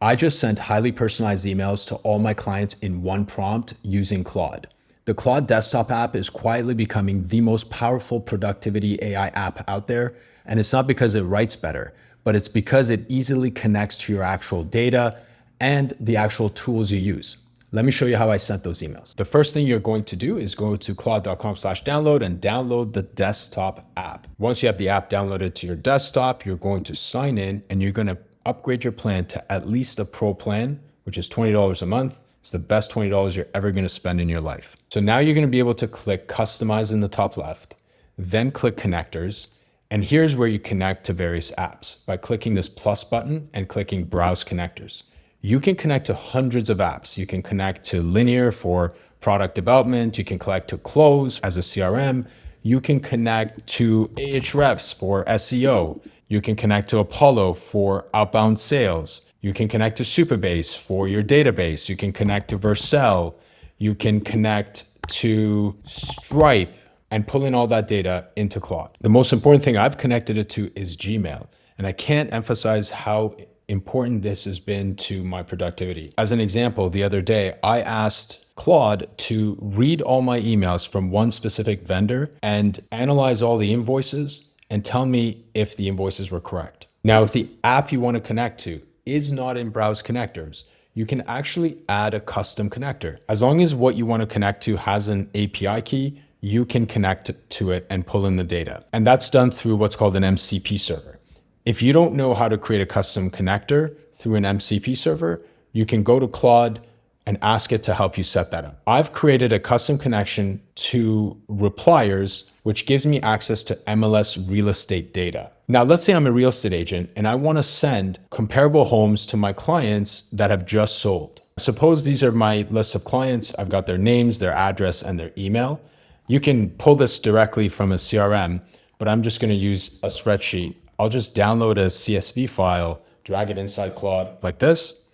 I just sent highly personalized emails to all my clients in one prompt using Claude. The Claude Desktop app is quietly becoming the most powerful productivity AI app out there. And it's not because it writes better, but it's because it easily connects to your actual data and the actual tools you use. Let me show you how I sent those emails. The first thing you're going to do is go to claude.com/download and download the desktop app. Once you have the app downloaded to your desktop, you're going to sign in and you're going to upgrade your plan to at least a pro plan, which is $20 a month. It's the best $20 you're ever going to spend in your life. So now you're going to be able to click customize in the top left, then click connectors. And here's where you connect to various apps by clicking this plus button and clicking browse connectors. You can connect to hundreds of apps. You can connect to Linear for product development. You can connect to Close as a CRM. You can connect to Ahrefs for SEO. You can connect to Apollo for outbound sales. You can connect to Supabase for your database. You can connect to Vercel. You can connect to Stripe and pull in all that data into Claude. The most important thing I've connected it to is Gmail. And I can't emphasize how important this has been to my productivity. As an example, the other day, I asked Claude to read all my emails from one specific vendor and analyze all the invoices and tell me if the invoices were correct. Now, if the app you want to connect to is not in browse connectors, you can actually add a custom connector. As long as what you want to connect to has an API key, you can connect to it and pull in the data. And that's done through what's called an MCP server. If you don't know how to create a custom connector through an MCP server, you can go to Claude and ask it to help you set that up. I've created a custom connection to Repliers, which gives me access to MLS real estate data. Now, let's say I'm a real estate agent and I want to send comparable homes to my clients that have just sold. Suppose these are my list of clients. I've got their names, their address, and their email. You can pull this directly from a CRM, but I'm just going to use a spreadsheet. I'll just download a CSV file, drag it inside Claude like this.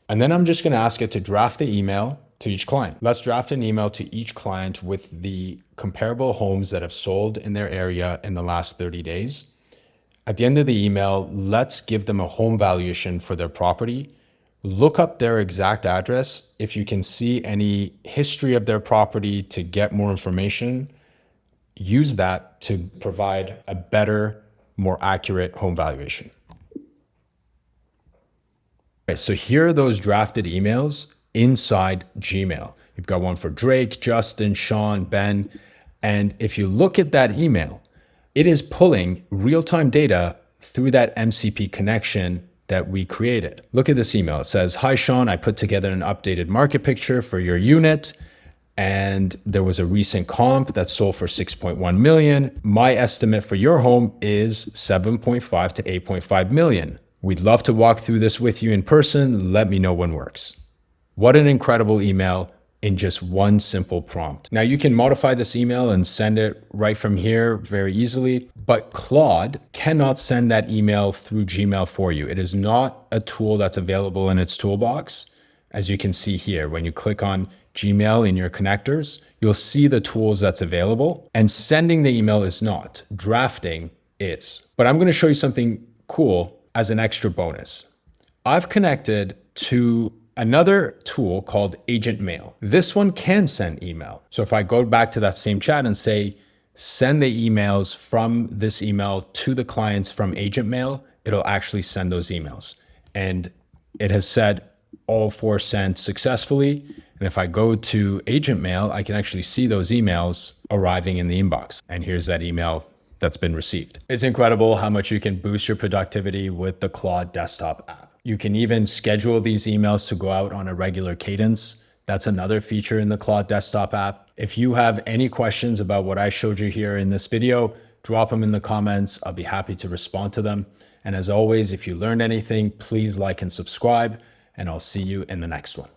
And then I'm just going to ask it to draft the email to each client. Let's draft an email to each client with the comparable homes that have sold in their area in the last 30 days. At the end of the email, let's give them a home valuation for their property. Look up their exact address. If you can see any history of their property to get more information, use that to provide a better, more accurate home valuation. Okay, so here are those drafted emails inside Gmail. You've got one for Drake, Justin, Sean, Ben. And if you look at that email, it is pulling real-time data through that MCP connection that we created. Look at this email. It says, "Hi, Sean, I put together an updated market picture for your unit. And there was a recent comp that sold for 6.1 million. My estimate for your home is 7.5 to 8.5 million. We'd love to walk through this with you in person. Let me know when works." What an incredible email in just one simple prompt. Now you can modify this email and send it right from here very easily, but Claude cannot send that email through Gmail for you. It is not a tool that's available in its toolbox. As you can see here, when you click on Gmail in your connectors, you'll see the tools that's available, and sending the email is not, drafting is. But I'm going to show you something cool as an extra bonus. I've connected to another tool called Agentmail. This one can send email. So if I go back to that same chat and say, send the emails from this email to the clients from Agentmail, it'll actually send those emails. And it has said all 4 sent successfully. And if I go to Agentmail, I can actually see those emails arriving in the inbox. And here's that email that's been received. It's incredible how much you can boost your productivity with the Claude Desktop app. You can even schedule these emails to go out on a regular cadence. That's another feature in the Claude Desktop app. If you have any questions about what I showed you here in this video, drop them in the comments. I'll be happy to respond to them. And as always, if you learned anything, please like and subscribe, and I'll see you in the next one.